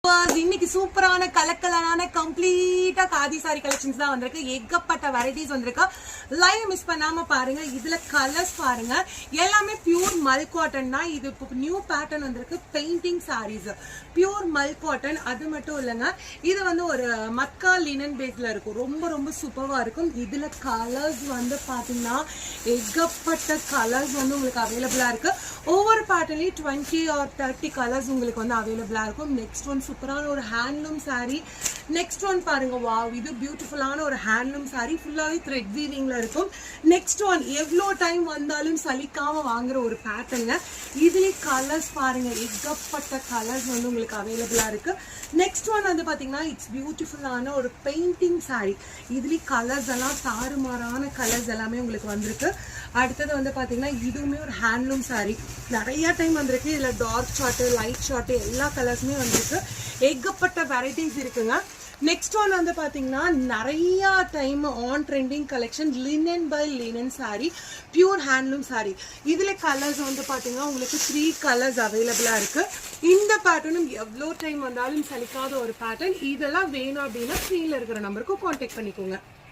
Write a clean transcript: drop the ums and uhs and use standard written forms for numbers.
இன்னைக்கு சூப்பரான கலக்கலான கம்ப்ளீட்டா காதி சாரி கலெக்ஷன்ஸ் தான் வந்திருக்கு. ஏகப்பட்ட வெரைட்டிஸ் வந்திருக்கு. லைவ் மிஸ் பண்ணாம பாருங்க. இதுல கலர்ஸ் பாருங்க, எல்லாமே பியூர் மல் காட்டன் தான். இது நியூ பேட்டர்ன் வந்திருக்கு. பெயிண்டிங் சாரீஸ் பியூர் மல் காட்டன். அது மட்டும் இல்லைங்க, இது வந்து ஒரு மக்கா லினன் பேஸ்ல இருக்கும். ரொம்ப ரொம்ப சூப்பரா இருக்கும். இதுல கலர்ஸ் வந்து பாத்தீங்கன்னா ஏகப்பட்ட கலர்ஸ் வந்து உங்களுக்கு அவைலபிளா இருக்கு. ஒவ்வொரு பேட்டர்ன்லயும் 20 or 30 கலர்ஸ் உங்களுக்கு வந்து அவைலபிளா இருக்கும். நெக்ஸ்ட் ஒன் சூப்பரான ஒரு ஹேண்ட்லூம் சாரி. நெக்ஸ்ட் ஒன் பாருங்க, வாவ், இது பியூட்டிஃபுல்லான ஒரு ஹேண்ட்லூம் சாரி. ஃபுல்லாவே த்ரெட் வீவிங்ல இருக்கும். நெக்ஸ்ட் ஒன் எவ்வளோ டைம் வந்தாலும் சலிக்காம வாங்குற ஒரு பேட்டர்ன். இதுல கலர்ஸ் பாருங்க, ஏகப்பட்ட கலர்ஸ் வந்து உங்களுக்கு அவைலபிளா இருக்கு. நெக்ஸ்ட் ஒன் வந்து பாத்தீங்கன்னா இட்ஸ் பியூட்டிஃபுல்லான ஒரு பெயிண்டிங் சாரி. இதுல கலர்ஸ் எல்லாம் தாறுமாறான கலர்ஸ் எல்லாமே உங்களுக்கு வந்திருக்கு. அடுத்தது வந்து பாத்தீங்கன்னா இதுவுமே ஒரு ஹேண்ட்லூம் சாரி. நிறைய டைம் வந்திருக்கு. இதுல டார்க் ஷார்ட்டு, லைட் ஷார்ட்டு எல்லா கலர்ஸுமே வந்திருக்கு. ஏகப்பட்ட வெரைட்டிஸ் இருக்குங்க. நெக்ஸ்ட் ஒன் வந்து பாத்தீங்கன்னா நிறைய time on trending collection linen by linen sari, pure handloom sari. இதுல கலர்ஸ் வந்து பாத்தீங்கன்னா உங்களுக்கு 3 கலர்ஸ் அவைலபிளா இருக்கு. இந்த பேட்டர்னும் எவ்வளோ டைம் வந்தாலும் சலிக்காத ஒரு பேட்டர்ன். இதெல்லாம் வேணும் அப்படின்னா ஸ்க்ரீன்ல இருக்கிற நம்பருக்கு கான்டாக்ட் பண்ணிக்கோங்க.